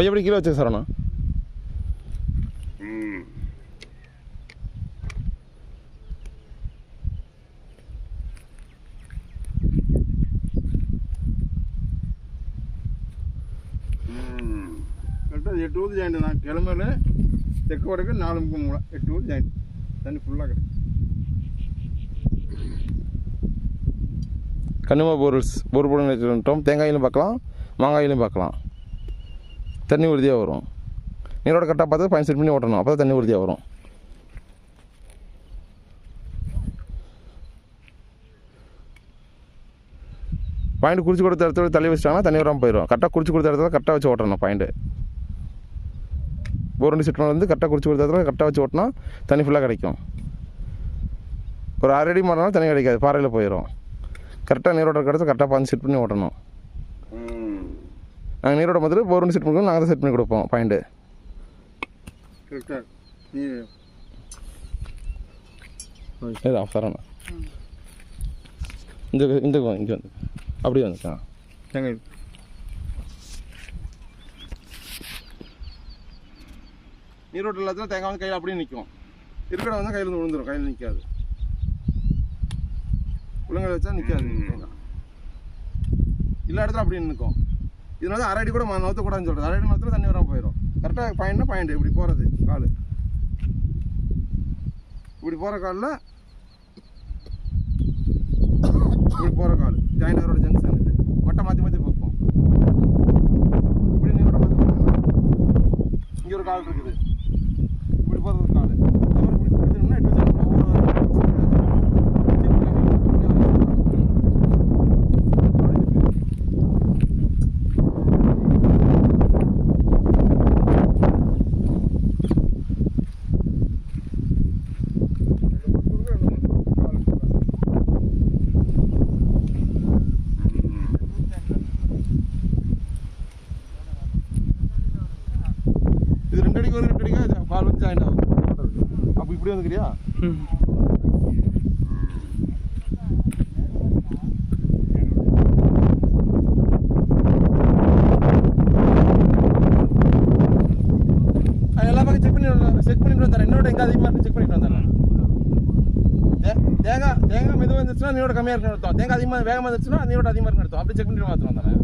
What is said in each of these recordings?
பைய எப்படி கீழே வச்சு சரவணா? கரெக்டாக 8 ஊர் ஜாயிண்ட் தான். கிளம்புல தெற்கு வடக்கு 4 8 ஊர் ஜாயிண்ட் தண்ணி ஃபுல்லாக கிடைக்கும். கன்னிமா போர் போட வச்சுட்டோம். தேங்காயிலும் பார்க்கலாம், மாங்காயிலும் பார்க்கலாம். தண்ணி உறுதியாக வரும். நீரோட கரெக்டாக பார்த்து பயன் செட் பண்ணி ஓட்டணும். அப்போ தான் தண்ணி உறுதியாக வரும். பாயிண்ட் குறிச்சு கொடுத்த இடத்துல தள்ளி வச்சிட்டாங்கன்னா தண்ணி வராமல் போயிடும். கரெக்டாக குறிச்சு கொடுத்த இடத்துல கரெக்டாக வச்சு ஓட்டணும். பாயிண்ட்டு போர் வண்டி செட் பண்ணி கரெக்டாக குறிச்சு கொடுத்த இடத்துல கரெக்டாக வச்சு ஓட்டினா தண்ணி ஃபுல்லாக கிடைக்கும். ஒரு 6 அடி மாறினாலும் தண்ணி கிடைக்காது, பாறையில் போயிடும். கரெக்டாக நீரோட கிடச்சி கரெக்டாக பாஞ்சு செட் பண்ணி ஓட்டணும். நாங்கள் நீரோட மாதிரி போர் வண்டி செட் பண்ணி நாங்கள் தான் செட் பண்ணி கொடுப்போம் பாயிண்ட்டு. சரணா இந்த இங்கே வந்து அப்படியே வந்துக்கா தேங்காய் நீரோட்டு எல்லாத்தையும் தேங்காய் வந்து கையில் அப்படியே நிற்கும். இருக்கிற வந்து கையில் விழுந்துடும், கையில் நிற்காது. உள்ளங்கையில் வச்சா நிற்காது தேங்காய். எல்லா இடத்துல அப்படியே நிற்கும். இதில் வந்து 1/2 அடி கூட நவுத்தக்கூடாதுன்னு சொல்கிறது. 1/2 அடி நவுத்துல தண்ணி வராமல் போயிடும். கரெக்டாக பாயிண்ட் இப்படி போகிறது கால், இப்படி போகிற காலில் இப்படி போகிற கால் ஜாயிண்ட் அவரோட ஜங்ஷன் இது மட்டை மாற்றி மாற்றி பார்ப்போம். இப்படி நீரோட இங்கே ஒரு கால் இருக்குது, இப்படி போகிறது ஒரு கால். அப்புறம் இப்படி பிடிச்சோம்னா 8 வச்சு இது 2 அடிக்கு ஒரு 2 அடிக்கா கால் வந்து ஜாயின் ஆகுது. அப்போ இப்படி வந்துக்கிறியா? எல்லா பக்கம் செக் பண்ணிட்டு வந்தேன். என்னோட எங்கே அதிகமாக இருக்கு செக் பண்ணிட்டு வந்தேன். தேங்காய் மெதுவாக இருந்துச்சுன்னா நீரோட கம்மியாக இருக்குன்னு அர்த்தம். தேங்காய் அதிகமாக வேகமாக இருந்துச்சுன்னா நீரோட அதிகமாக இருக்குன்னு அர்த்தம். அப்படி செக் பண்ணிட்டு மாத்திரம் வந்தேன்.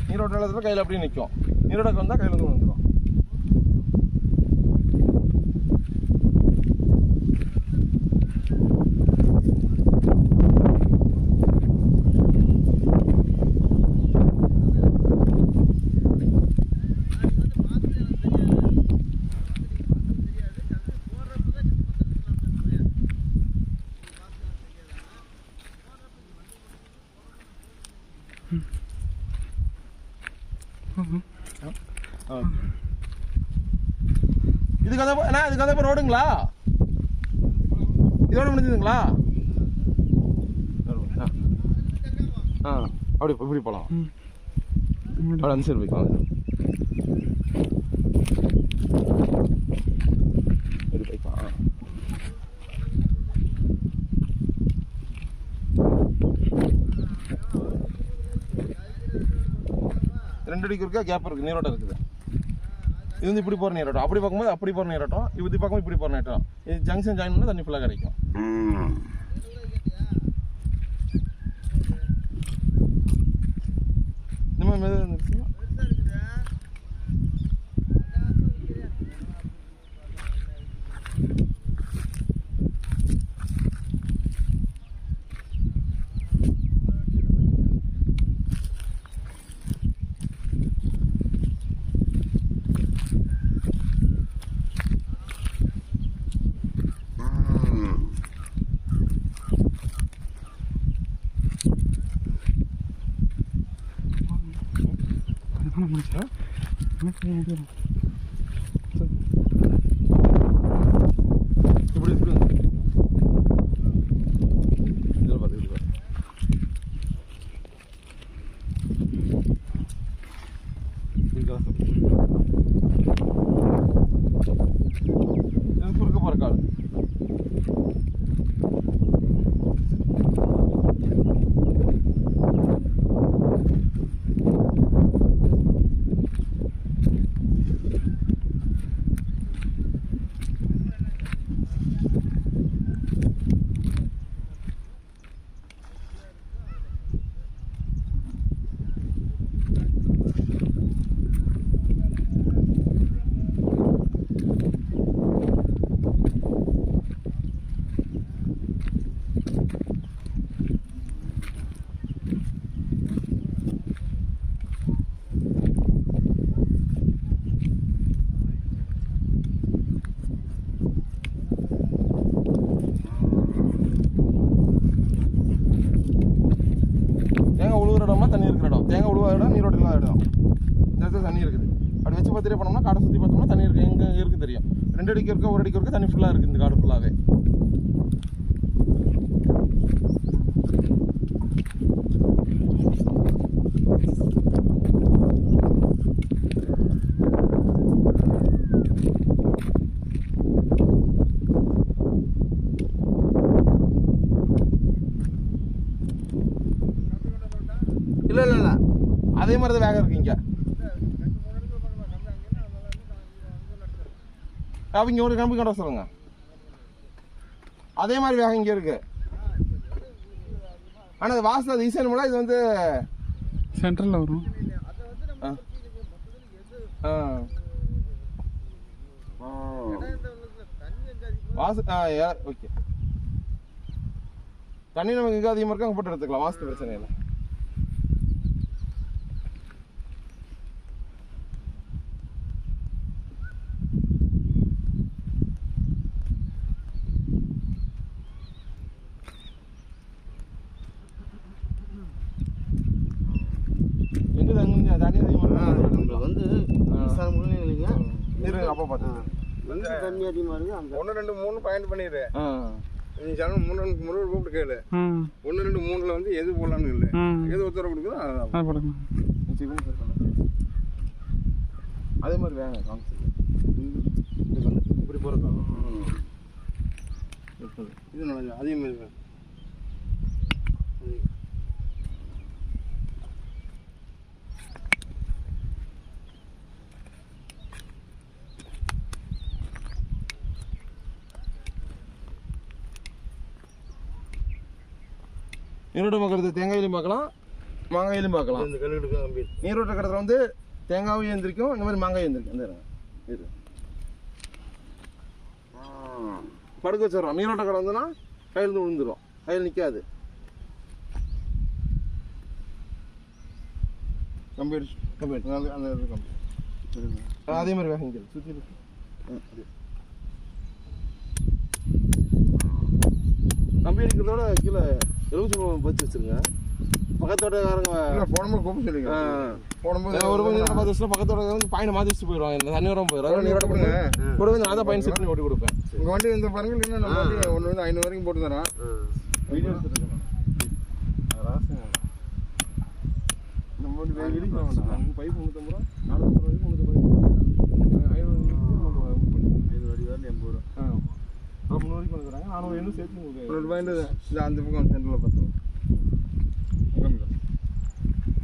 நீரோட நிலத்தில் கையில் அப்படியே நிற்கும். நீரோட வந்தால் கையில் வந்து வந்துடும். இதுக்கு அந்த ரோடுங்களா? இதோட முடிஞ்சதுங்களா? அப்படி இப்படி போகலாம். அப்படி அந்த சைடு போய்க்கலாம். இப்படி போய்க்கலாம். 2 அடிக்கு இருக்கா கேப் இருக்குது, நீரோட்டம் இருக்குது. இது வந்து இப்படி போகிற நீரோட்டம், அப்படி பார்க்கும்போது அப்படி போகிற நீரோட்டம், இப்படி பார்க்கும்போது இப்படி போகிற நீரோட்டம். இது ஜங்ஷன் ஜாயின் பண்ணால் தண்ணி ஃபுல்லாக கிடைக்கும். இந்த மாதிரி மெதுவாக இருந்துச்சுன்னா இப்படி இப்படி இதில் பார்த்து இப்படி குறுக்க போகிற கால் எல்லாருக்கும் தெரியும். 2 அடிக்கு இருக்க 1 அடிக்கு இருக்க தண்ணி ஃபுல்லாக இருக்குது இந்த காடு ஃபுல்லாகவே. இல்லை இல்லை இல்லை அதே மாதிரி தான் வேகம் இருக்கு இங்கே. அவங்க ஒரு கம்பி கொண்டு சொல்லுங்க. அதே மாதிரி வேகம் இங்கே இருக்கு. ஆனால் அது வாசல் அது ஈஸியான மூலம் இது வந்து சென்ட்ரலில் வரும். ஓகே தண்ணி நமக்கு எங்கே அதிகமாக இருக்கு அங்கே போட்டு எடுத்துக்கலாம். வாசல் பிரச்சனை இல்லை. அப்பா பார்த்து தண்ணி அதிகமாக இருக்கு. 1 2 3 பாயிண்ட் பண்ணிடு. நீ சொன்ன 3 கூப்பிட்டு கேளு. 1 2 3ல வந்து எது போடலான்னு இல்லை, எது உத்தரவு கொடுக்குதோ அதான் போடணும். அதே மாதிரி வேங்க காமிச்சு இப்படி போகிறதா இது நல்லா அதே மாதிரி நீரோட்ட பார்க்குறது தேங்காயிலையும் பார்க்கலாம், மாங்காயிலையும் பார்க்கலாம். இந்த கல்லுக்கு நீரோட்ட கடத்தில் வந்து தேங்காயும் எழுந்திரிக்கும், இந்த மாதிரி மாங்காயும் எழுந்திரிக்கும். அந்த படுக்க வச்சிடறோம். நீரோட்ட கடை வந்துன்னா கையில் விழுந்துடும், கையில் நிற்காது. கம்பி அந்த கம்பி அதே மாதிரி வேகம் இங்கே சுற்றி இருக்கு. கம்பி அடிக்கிறதோட கீழே எலுமிச்சம்பழம் பறிச்சு வச்சிருங்க. பக்கத்தோட்டக்காரங்க போனபோது கூப்பிட்டு சொல்லிங்க. போனபோது ஒரு கொஞ்சம் நேரம் 10 வருஷம் பக்கத்தோட வந்து பாயிண்ட் மாற்றி வச்சுட்டு போயிடுவாங்க. இந்த தண்ணி வரும் போயிடும். நீரோட கொடுங்க கூட வந்து நான் தான் பாயிண்ட் செட் பண்ணி ஓட்டி கொடுப்பேன். உங்கள் வண்டி இந்த பாருங்க, இல்லைன்னா நம்ம வண்டி ஒன்று வந்து 500 வரைக்கும் போட்டு தரோம். வீடியோ எடுத்துருக்கேன். நம்ம வந்து வெளியே போக வேண்டாம். பைப் 350 ரூபா, 450 ரூபாய்க்கு 350 500 அடி வரல 80 ரூபா. 300 வரைக்கும் பண்ணுறாங்க. 400 இன்னும் சேர்த்து உங்களுக்கு பாயிண்ட் அந்த பக்கம் சென்டரில் பார்த்தோம்.